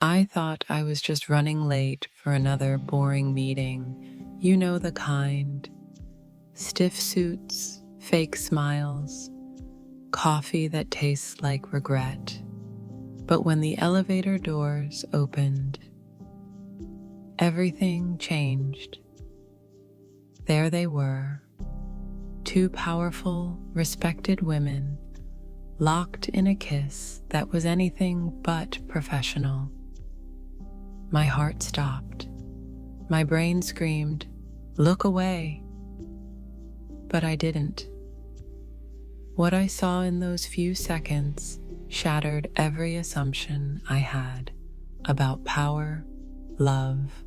I thought I was just running late for another boring meeting. You know the kind. Stiff suits, fake smiles, coffee that tastes like regret. But when the elevator doors opened, everything changed. There they were, two powerful, respected women, locked in a kiss that was anything but professional. My heart stopped. My brain screamed, "Look away!" But I didn't. What I saw in those few seconds shattered every assumption I had about power, love,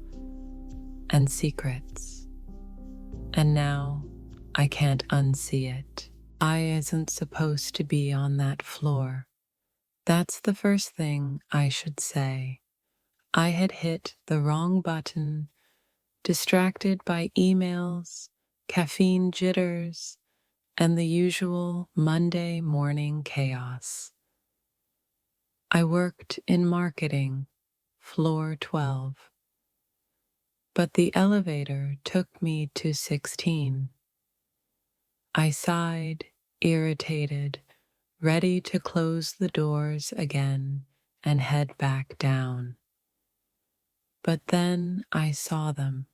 and secrets. And now I can't unsee it. I isn't supposed to be on that floor. That's the first thing I should say. I had hit the wrong button, distracted by emails, caffeine jitters, and the usual Monday morning chaos. I worked in marketing, floor 12, but the elevator took me to 16. I sighed, irritated, ready to close the doors again and head back down. But then I saw them.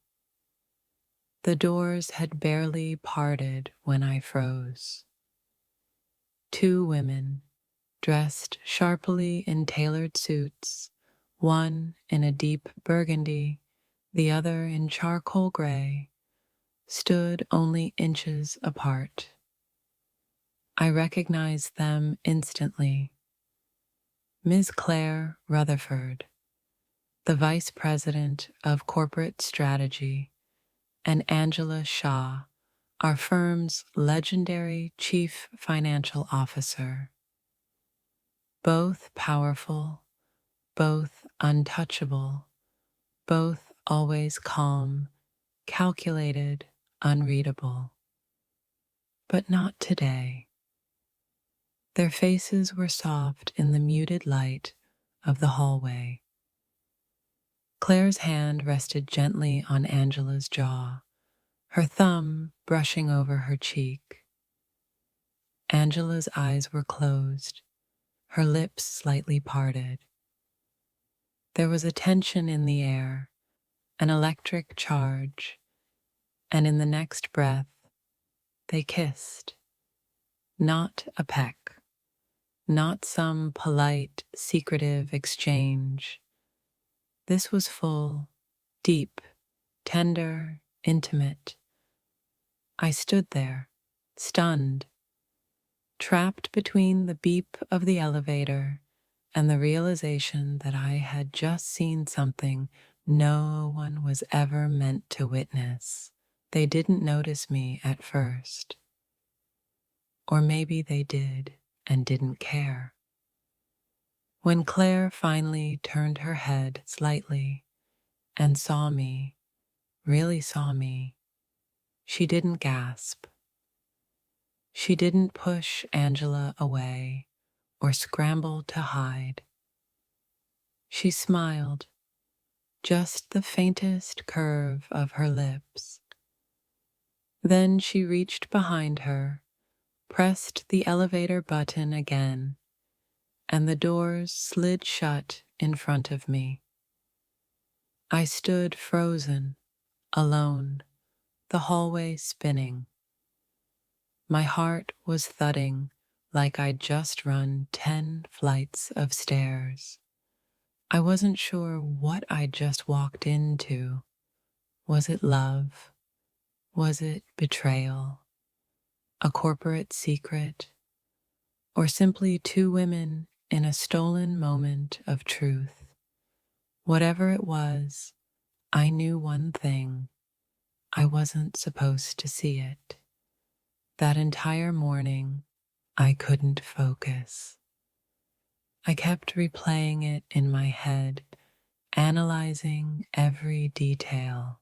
The doors had barely parted when I froze. Two women, dressed sharply in tailored suits, one in a deep burgundy, the other in charcoal gray, stood only inches apart. I recognized them instantly. Ms. Claire Rutherford, the Vice President of Corporate Strategy, and Angela Shaw, our firm's legendary Chief Financial Officer. Both powerful, both untouchable, both always calm, calculated, unreadable. But not today. Their faces were soft in the muted light of the hallway. Claire's hand rested gently on Angela's jaw, her thumb brushing over her cheek. Angela's eyes were closed, her lips slightly parted. There was a tension in the air, an electric charge, and in the next breath, they kissed. Not a peck, not some polite, secretive exchange. This was full, deep, tender, intimate. I stood there, stunned, trapped between the beep of the elevator and the realization that I had just seen something no one was ever meant to witness. They didn't notice me at first. Or maybe they did and didn't care. When Claire finally turned her head slightly and saw me, really saw me, she didn't gasp. She didn't push Angela away or scramble to hide. She smiled, just the faintest curve of her lips. Then she reached behind her, pressed the elevator button again, and the doors slid shut in front of me. I stood frozen, alone, the hallway spinning. My heart was thudding like I'd just run 10 flights of stairs. I wasn't sure what I'd just walked into. Was it love? Was it betrayal? A corporate secret? Or simply two women in a stolen moment of truth? Whatever it was, I knew one thing. I wasn't supposed to see it. That entire morning, I couldn't focus. I kept replaying it in my head, analyzing every detail.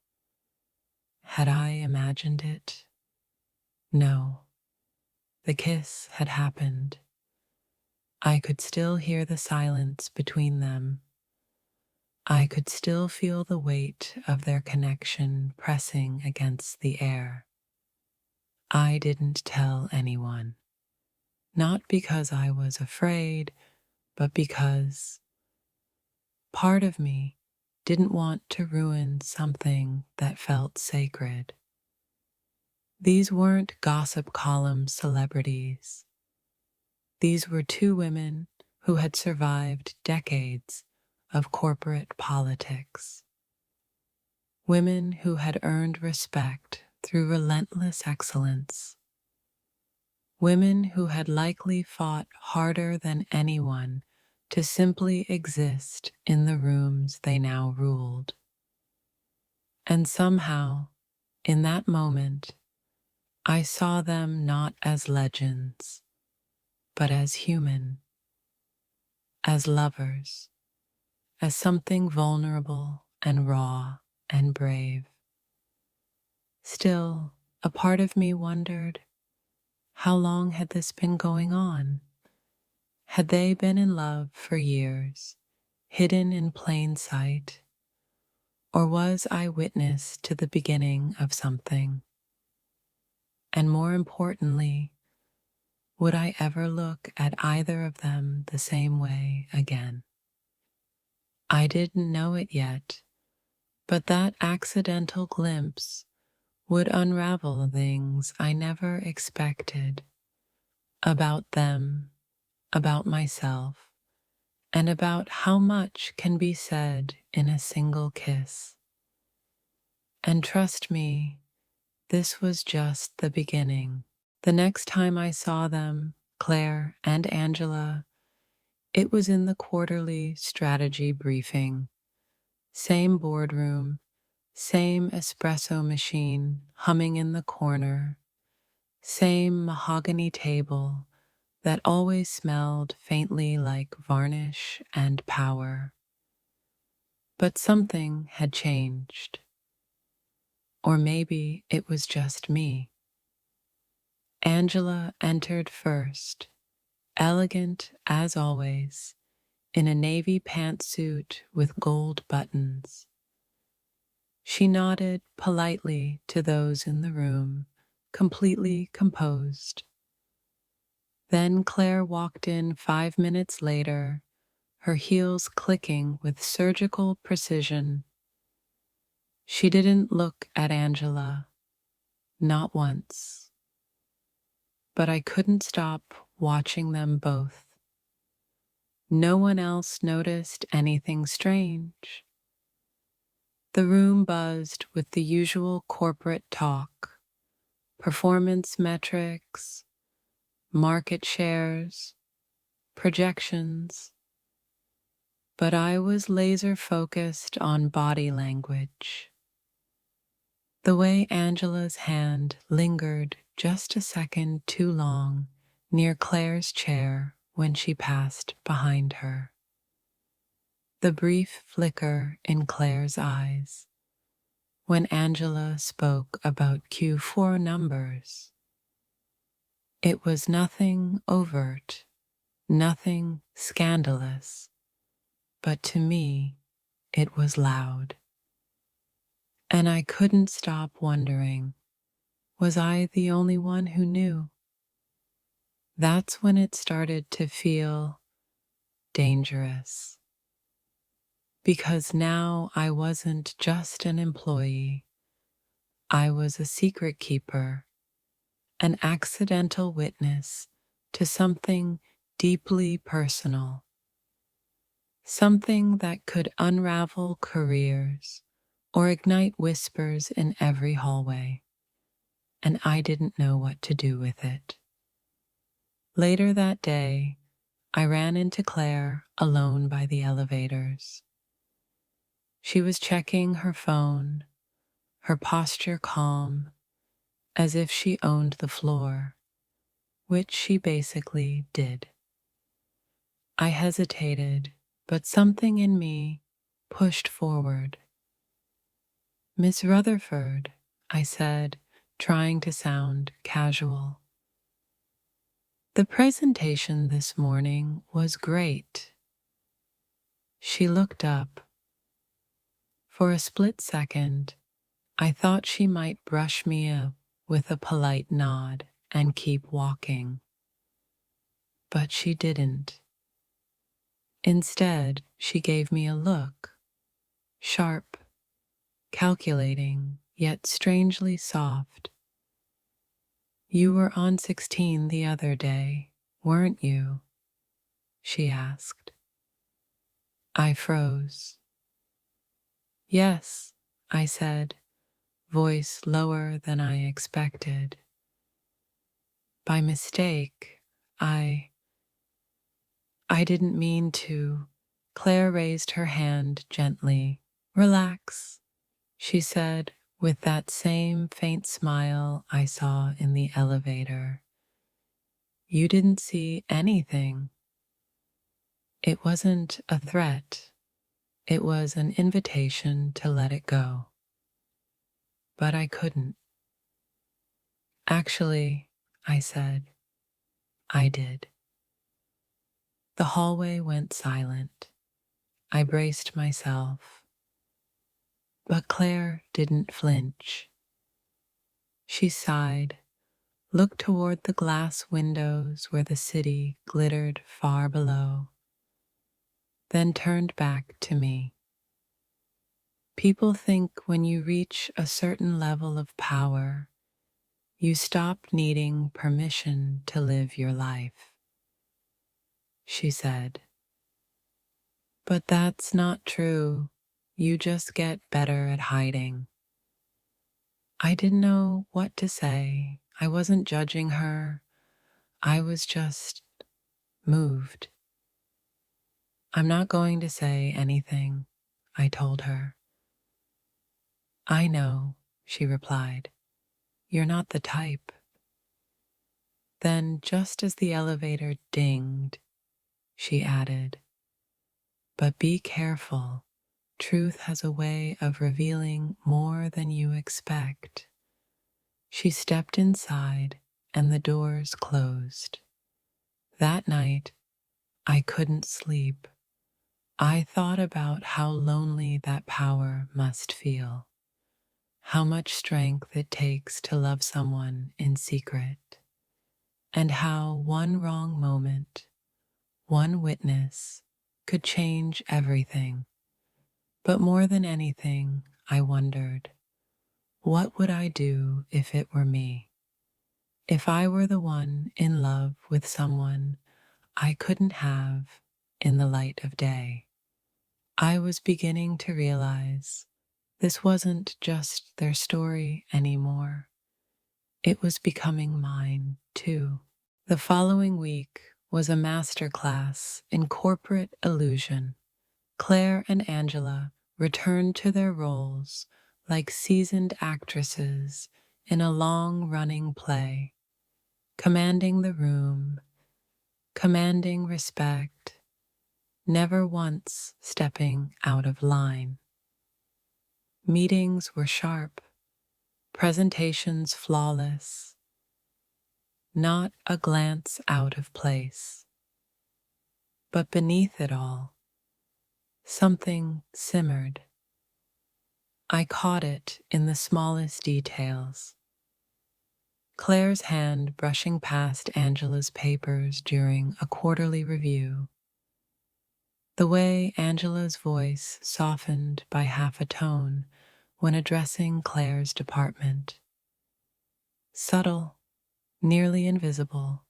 Had I imagined it? No. The kiss had happened. I could still hear the silence between them. I could still feel the weight of their connection pressing against the air. I didn't tell anyone, not because I was afraid, but because part of me didn't want to ruin something that felt sacred. These weren't gossip column celebrities. These were two women who had survived decades of corporate politics. Women who had earned respect through relentless excellence. Women who had likely fought harder than anyone to simply exist in the rooms they now ruled. And somehow, in that moment, I saw them not as legends, but as human, as lovers, as something vulnerable and raw and brave. Still, a part of me wondered, how long had this been going on? Had they been in love for years, hidden in plain sight? Or was I witness to the beginning of something? And more importantly, would I ever look at either of them the same way again? I didn't know it yet, but that accidental glimpse would unravel things I never expected about them, about myself, and about how much can be said in a single kiss. And trust me, this was just the beginning. The next time I saw them, Claire and Angela, it was in the quarterly strategy briefing. Same boardroom, same espresso machine humming in the corner, same mahogany table that always smelled faintly like varnish and power. But something had changed. Or maybe it was just me. Angela entered first, elegant as always, in a navy pantsuit with gold buttons. She nodded politely to those in the room, completely composed. Then Claire walked in 5 minutes later, her heels clicking with surgical precision. She didn't look at Angela, not once. But I couldn't stop watching them both. No one else noticed anything strange. The room buzzed with the usual corporate talk, performance metrics, market shares, projections. But I was laser focused on body language. The way Angela's hand lingered just a second too long near Claire's chair when she passed behind her. The brief flicker in Claire's eyes when Angela spoke about Q4 numbers. It was nothing overt, nothing scandalous, but to me, it was loud. And I couldn't stop wondering, was I the only one who knew? That's when it started to feel dangerous. Because now I wasn't just an employee. I was a secret keeper, an accidental witness to something deeply personal, something that could unravel careers or ignite whispers in every hallway, and I didn't know what to do with it. Later that day, I ran into Claire alone by the elevators. She was checking her phone, her posture calm, as if she owned the floor, which she basically did. I hesitated, but something in me pushed forward. "Miss Rutherford," I said, trying to sound casual. "The presentation this morning was great." She looked up, For a split second, I thought she might brush me up with a polite nod and keep walking, but she didn't. Instead, she gave me a look, sharp, calculating, yet strangely soft. "You were on 16 the other day, weren't you?" she asked. I froze. "Yes," I said, voice lower than I expected. "By mistake, I didn't mean to." Claire raised her hand gently. "Relax," she said, with that same faint smile I saw in the elevator. "You didn't see anything." It wasn't a threat. It was an invitation to let it go. But I couldn't. "Actually," I said, "I did." The hallway went silent. I braced myself. But Claire didn't flinch. She sighed, looked toward the glass windows where the city glittered far below, then turned back to me. "People think when you reach a certain level of power, you stop needing permission to live your life," she said. "But that's not true. You just get better at hiding." I didn't know what to say. I wasn't judging her. I was just moved. "I'm not going to say anything," I told her. "I know," she replied. "You're not the type." Then, just as the elevator dinged, she added, "But be careful. Truth has a way of revealing more than you expect." She stepped inside and the doors closed. That night, I couldn't sleep. I thought about how lonely that power must feel, how much strength it takes to love someone in secret, and how one wrong moment, one witness, could change everything. But more than anything, I wondered, what would I do if it were me? If I were the one in love with someone I couldn't have in the light of day? I was beginning to realize this wasn't just their story anymore. It was becoming mine, too. The following week was a master class in corporate illusion. Claire and Angela returned to their roles like seasoned actresses in a long-running play, commanding the room, commanding respect, never once stepping out of line. Meetings were sharp, presentations flawless, not a glance out of place. But beneath it all, something simmered. I caught it in the smallest details. Claire's hand brushing past Angela's papers during a quarterly review. The way Angela's voice softened by half a tone when addressing Claire's department. Subtle, nearly invisible,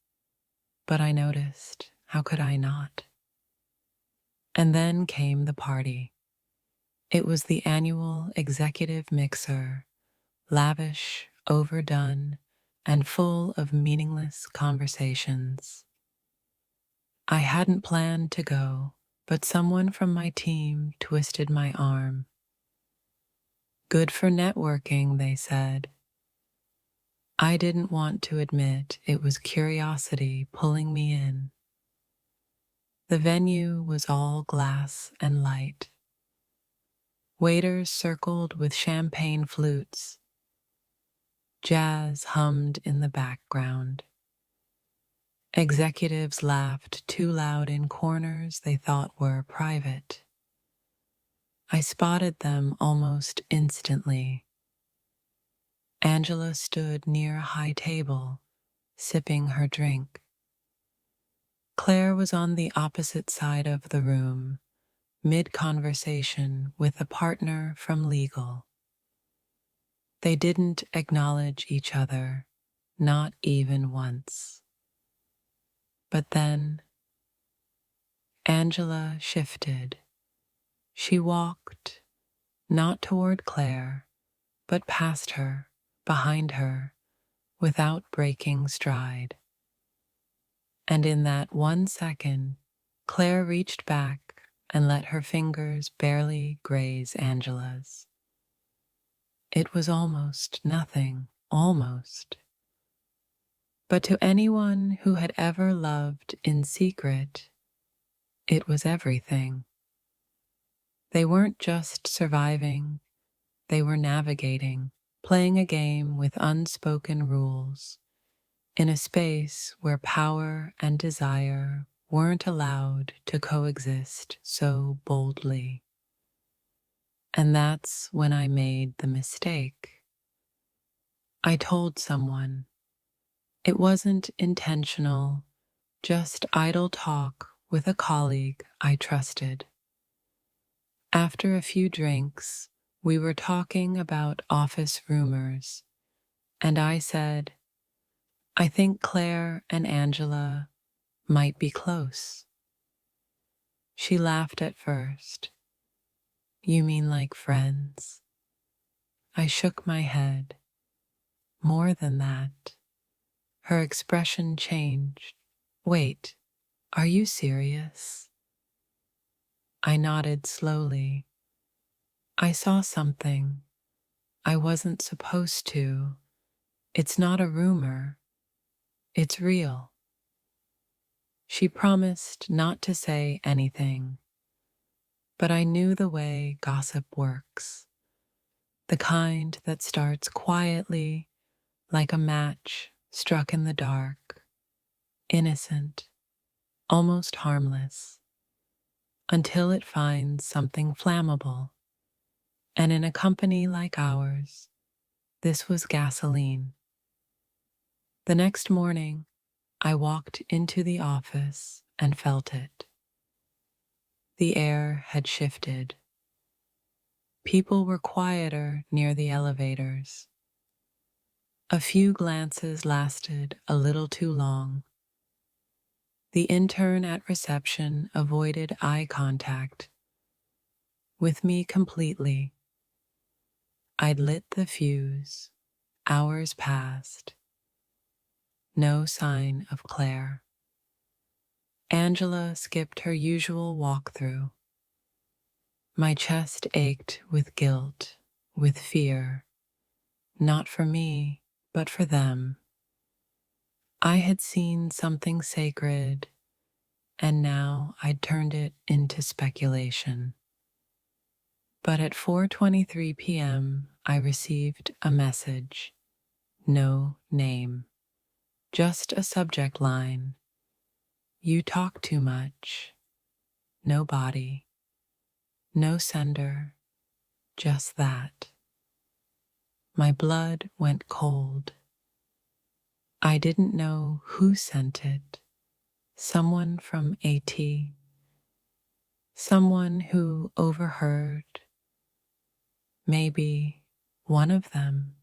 but I noticed. How could I not? And then came the party. It was the annual executive mixer, lavish, overdone, and full of meaningless conversations. I hadn't planned to go, but someone from my team twisted my arm. "Good for networking," they said. I didn't want to admit it was curiosity pulling me in. The venue was all glass and light. Waiters circled with champagne flutes. Jazz hummed in the background. Executives laughed too loud in corners they thought were private. I spotted them almost instantly. Angela stood near a high table, sipping her drink. Claire was on the opposite side of the room, mid-conversation with a partner from legal. They didn't acknowledge each other, not even once. But then Angela shifted. She walked, not toward Claire, but past her, behind her, without breaking stride. And in that 1 second, Claire reached back and let her fingers barely graze Angela's. It was almost nothing, almost. But to anyone who had ever loved in secret, it was everything. They weren't just surviving, they were navigating, playing a game with unspoken rules, in a space where power and desire weren't allowed to coexist so boldly. And that's when I made the mistake. I told someone. It wasn't intentional, just idle talk with a colleague I trusted. After a few drinks, we were talking about office rumors, and I said, I think Claire and Angela might be close. She laughed at first. You mean like friends? I shook my head. More than that. Her expression changed. Wait, are you serious? I nodded slowly. I saw something. I wasn't supposed to. It's not a rumor. It's real. She promised not to say anything, but I knew the way gossip works. The kind that starts quietly, like a match struck in the dark, innocent, almost harmless, until it finds something flammable. And in a company like ours, this was gasoline. The next morning, I walked into the office and felt it. The air had shifted. People were quieter near the elevators. A few glances lasted a little too long. The intern at reception avoided eye contact with me completely. I'd lit the fuse. Hours passed. No sign of Claire. Angela skipped her usual walkthrough. My chest ached with guilt, with fear, not for me, but for them. I had seen something sacred, and now I'd turned it into speculation. But at 4:23 p.m., I received a message. No name. Just a subject line. You talk too much. No body. No sender. Just that. My blood went cold. I didn't know who sent it. Someone from AT. Someone who overheard. Maybe one of them.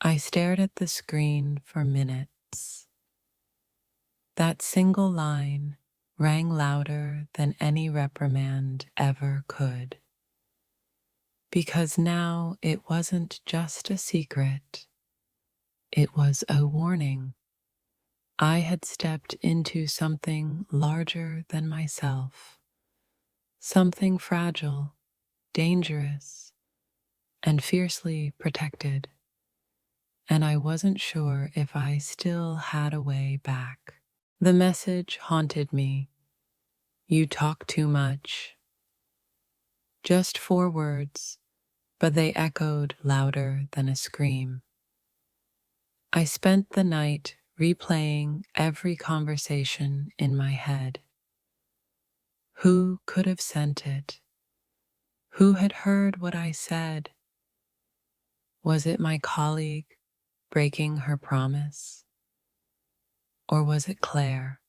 I stared at the screen for minutes. That single line rang louder than any reprimand ever could. Because now it wasn't just a secret, it was a warning. I had stepped into something larger than myself, something fragile, dangerous, and fiercely protected. And I wasn't sure if I still had a way back. The message haunted me. You talk too much. Just 4 words, but they echoed louder than a scream. I spent the night replaying every conversation in my head. Who could have sent it? Who had heard what I said? Was it my colleague breaking her promise? Or was it Claire?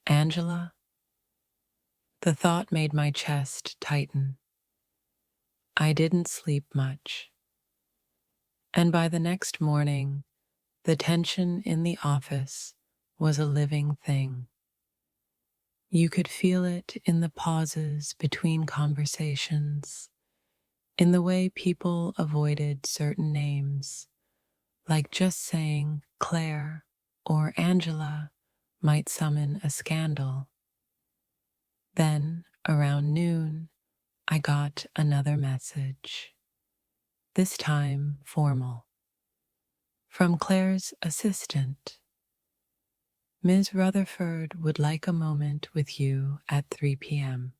Angela? The thought made my chest tighten. I didn't sleep much. And by the next morning, the tension in the office was a living thing. You could feel it in the pauses between conversations, in the way people avoided certain names, like just saying Claire or Angela might summon a scandal. Then, around noon, I got another message, this time formal, from Claire's assistant. Ms. Rutherford would like a moment with you at 3 p.m.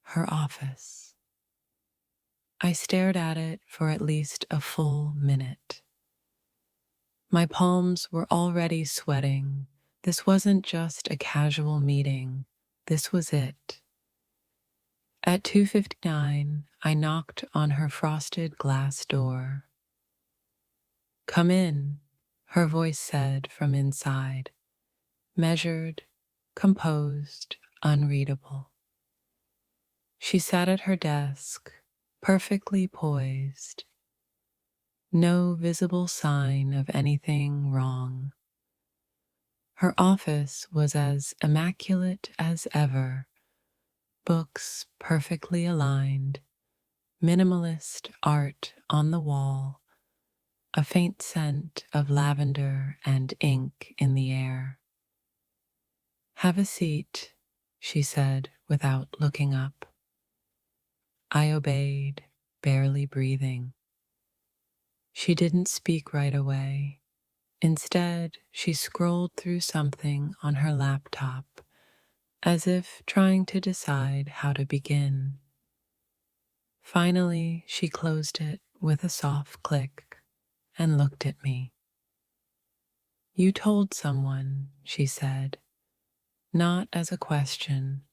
Her office. I stared at it for at least a full minute. My palms were already sweating. This wasn't just a casual meeting. This was it. At 2:59, I knocked on her frosted glass door. "Come in," her voice said from inside, measured, composed, unreadable. She sat at her desk, perfectly poised. No visible sign of anything wrong. Her office was as immaculate as ever, books perfectly aligned, minimalist art on the wall, a faint scent of lavender and ink in the air. "Have a seat," she said without looking up. I obeyed, barely breathing. She didn't speak right away. Instead, she scrolled through something on her laptop, as if trying to decide how to begin. Finally, she closed it with a soft click and looked at me. "You told someone," she said, not as a question,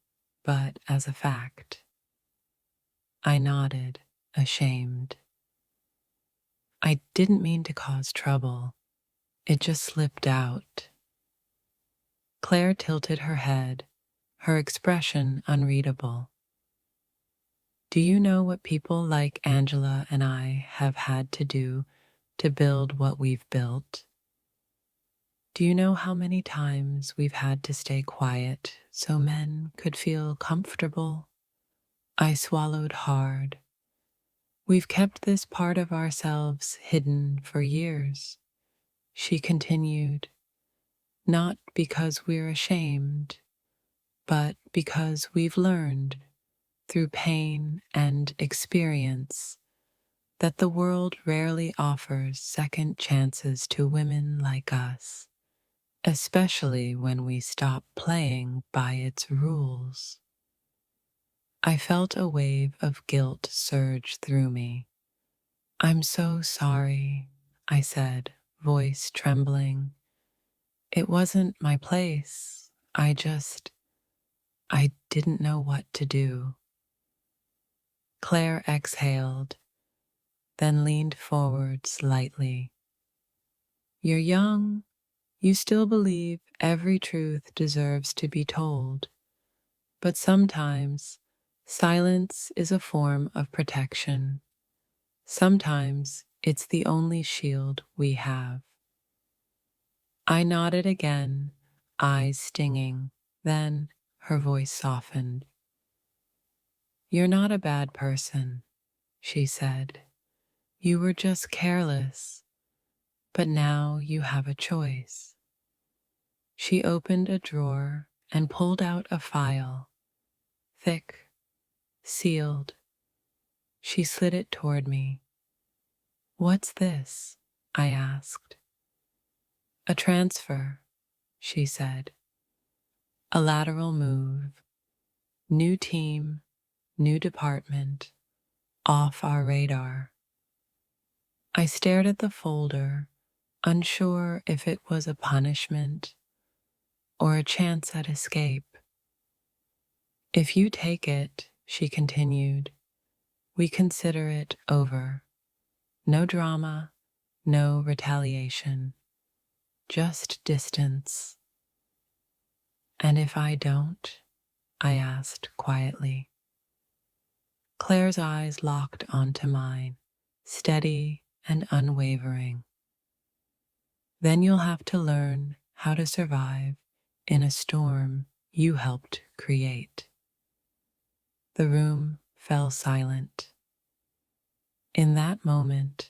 but as a fact. I nodded, ashamed. "I didn't mean to cause trouble. It just slipped out." Claire tilted her head, her expression unreadable. "Do you know what people like Angela and I have had to do to build what we've built? Do you know how many times we've had to stay quiet so men could feel comfortable?" I swallowed hard. "We've kept this part of ourselves hidden for years," she continued, "not because we're ashamed, but because we've learned, through pain and experience, that the world rarely offers second chances to women like us, especially when we stop playing by its rules." I felt a wave of guilt surge through me. "I'm so sorry," I said, voice trembling. "It wasn't my place. I didn't know what to do." Claire exhaled, then leaned forward slightly. "You're young. You still believe every truth deserves to be told. But sometimes silence is a form of protection. Sometimes it's the only shield we have." I nodded again, eyes stinging. Then her voice softened. "You're not a bad person," she said. "You were just careless, but now you have a choice." She opened a drawer and pulled out a file, thick, sealed. She slid it toward me. "What's this?" I asked. "A transfer," she said. "A lateral move. New team, new department, off our radar." I stared at the folder, unsure if it was a punishment or a chance at escape. "If you take it," she continued. We consider it over. No drama, no retaliation, just distance. And if I don't? I asked quietly. Claire's eyes locked onto mine, steady and unwavering. Then you'll have to learn how to survive in a storm you helped create. The room fell silent. In that moment,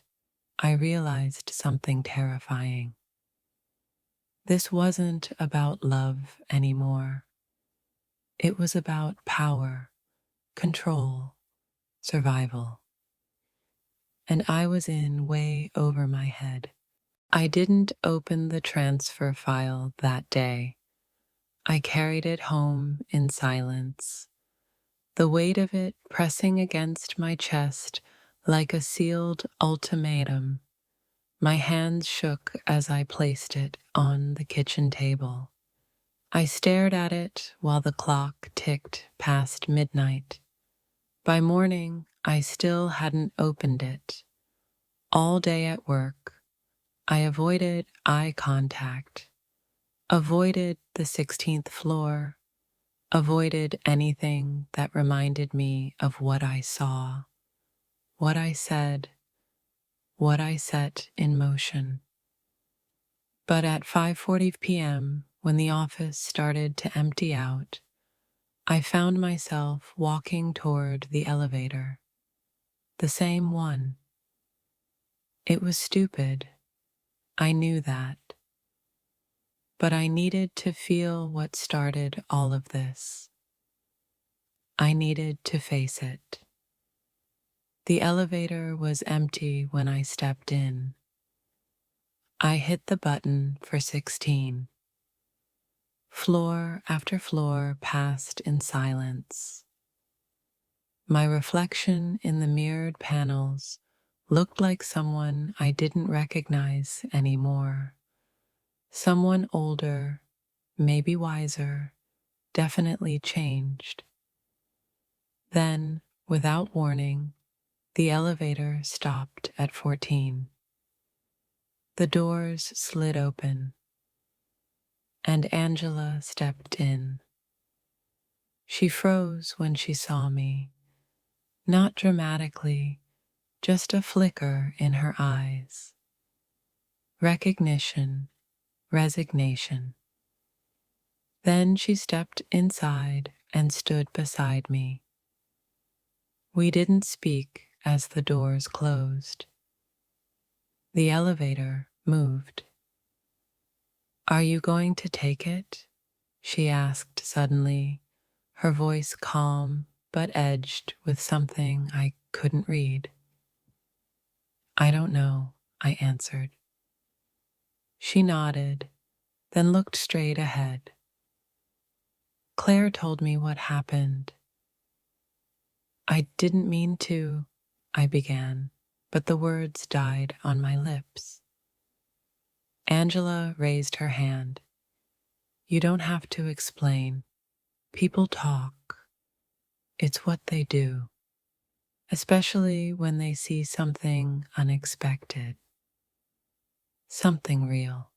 I realized something terrifying. This wasn't about love anymore. It was about power, control, survival. And I was in way over my head. I didn't open the transfer file that day. I carried it home in silence, the weight of it pressing against my chest like a sealed ultimatum. My hands shook as I placed it on the kitchen table. I stared at it while the clock ticked past midnight. By morning, I still hadn't opened it. All day at work, I avoided eye contact, avoided the 16th floor, avoided anything that reminded me of what I saw, what I said, what I set in motion. But at 5:40 p.m., when the office started to empty out, I found myself walking toward the elevator, the same one. It was stupid, I knew that, but I needed to feel what started all of this. I needed to face it. The elevator was empty when I stepped in. I hit the button for 16. Floor after floor passed in silence. My reflection in the mirrored panels looked like someone I didn't recognize anymore. Someone older, maybe wiser, definitely changed. Then, without warning, the elevator stopped at 14. The doors slid open, and Angela stepped in. She froze when she saw me, not dramatically, just a flicker in her eyes. Recognition, resignation. Then she stepped inside and stood beside me. We didn't speak as the doors closed. The elevator moved. Are you going to take it? She asked suddenly, her voice calm but edged with something I couldn't read. I don't know, I answered. She nodded, then looked straight ahead. Claire told me what happened. I didn't mean to, I began, but the words died on my lips. Angela raised her hand. You don't have to explain. People talk. It's what they do, especially when they see something unexpected, something real.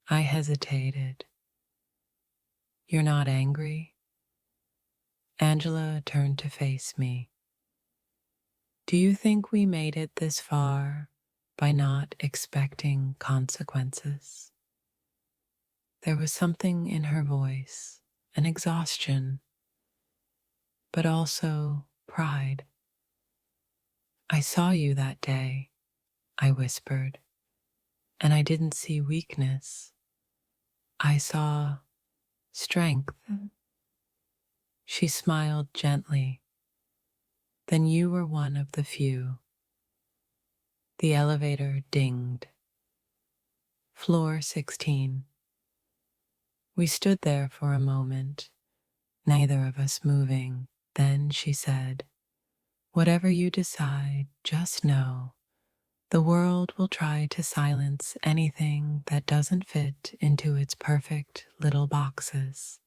I hesitated. You're not angry? Angela turned to face me. Do you think we made it this far by not expecting consequences? There was something in her voice, an exhaustion, but also pride. I saw you that day, I whispered, and I didn't see weakness. I saw strength. She smiled gently. Then you were one of the few. The elevator dinged. Floor 16. We stood there for a moment, neither of us moving. Then she said, whatever you decide, just know the world will try to silence anything that doesn't fit into its perfect little boxes.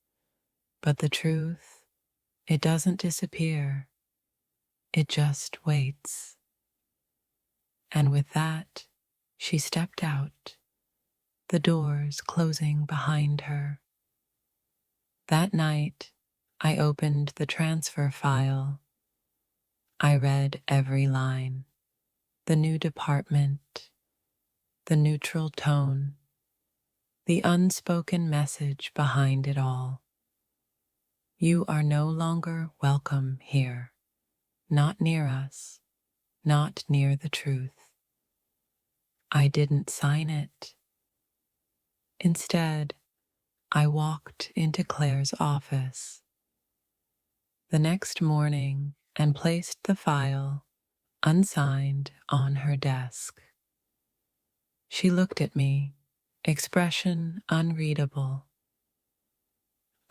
But the truth, It doesn't disappear, it just waits. And with that, she stepped out, the doors closing behind her. That night, I opened the transfer file. I read every line, the new department, the neutral tone, the unspoken message behind it all. You are no longer welcome here, not near us, not near the truth. I didn't sign it. Instead, I walked into Claire's office the next morning and placed the file, unsigned, on her desk. She looked at me, expression unreadable.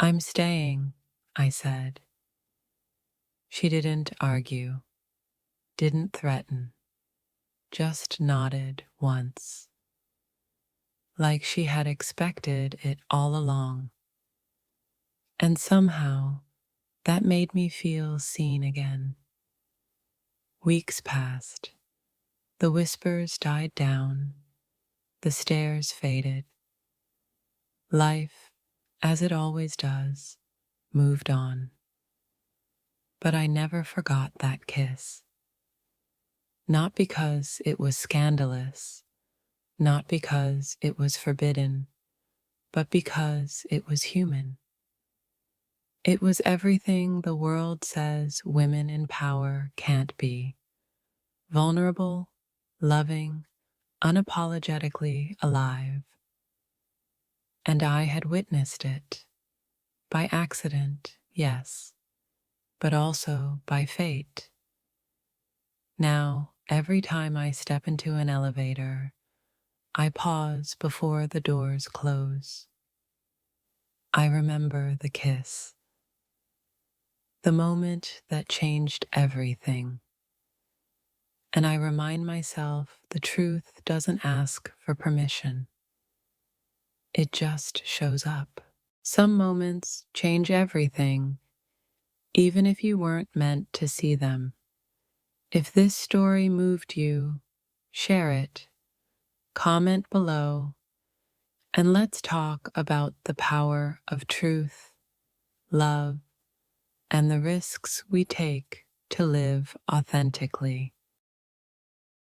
"I'm staying," I said. She didn't argue, didn't threaten, just nodded once, like she had expected it all along. And somehow, that made me feel seen again. Weeks passed. The whispers died down. The stares faded. Life, as it always does, moved on. But I never forgot that kiss. Not because it was scandalous, not because it was forbidden, but because it was human. It was everything the world says women in power can't be: vulnerable, loving, unapologetically alive. And I had witnessed it. By accident, yes, but also by fate. Now, every time I step into an elevator, I pause before the doors close. I remember the kiss, the moment that changed everything. And I remind myself the truth doesn't ask for permission. It just shows up. Some moments change everything, even if you weren't meant to see them. If this story moved you, share it, comment below, and let's talk about the power of truth, love, and the risks we take to live authentically.